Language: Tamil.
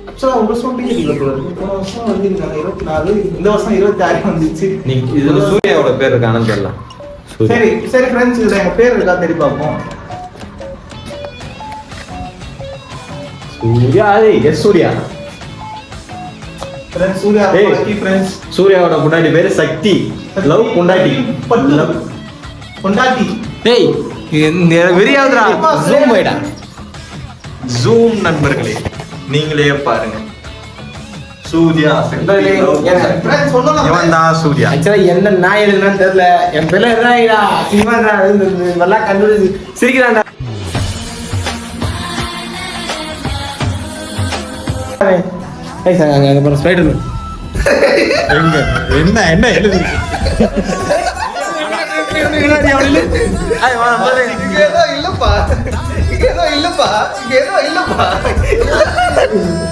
ஆக்சுவலா ஒரு வருஷம் டிக்கெட் போன வருஷம் வந்து 24, இந்த வருஷம் 26 வந்துச்சு. நீங்க இதுல சூர்யாவோட பேர் இருக்கானு தெரியல. சரி சரி ஃப்ரெண்ட்ஸ், இதுல எங்க பேர் இருக்கா தேடி பார்ப்போம். சூர்யா, எஸ் சூர்யா. ஃப்ரெண்ட்ஸ் சூர்யா பாக்கி ஃப்ரெண்ட்ஸ். சூர்யாவோட பொண்டாட்டி பேரு சக்தி. லவ் பொண்டாட்டி. லவ் பொண்டாட்டி. டேய் வெறியாதுடா. ஜூம் வைடா. ஜூம் நண்பர்களே, நீங்களே பாருங்க. சூர்யா ஃப்ரெண்ட்ஸ் சொன்னலாம். இவன் தான் சூர்யா. ஆக்சுவலா என்ன நாய் என்னன்னு தெரியல. என் பேர்ல என்னடா சினிமாடா நல்லா கண்டுபிடிச்சு சிரிக்கிறான்டா. ஏய் சார் அங்க அப்புறம் ஸ்பைடர்மேன் எங்க என்ன என்ன எழுது? இங்க ஏதோ இல்லப்பா, இங்க ஏதோ இல்லப்பா, இங்க ஏதோ இல்லப்பா.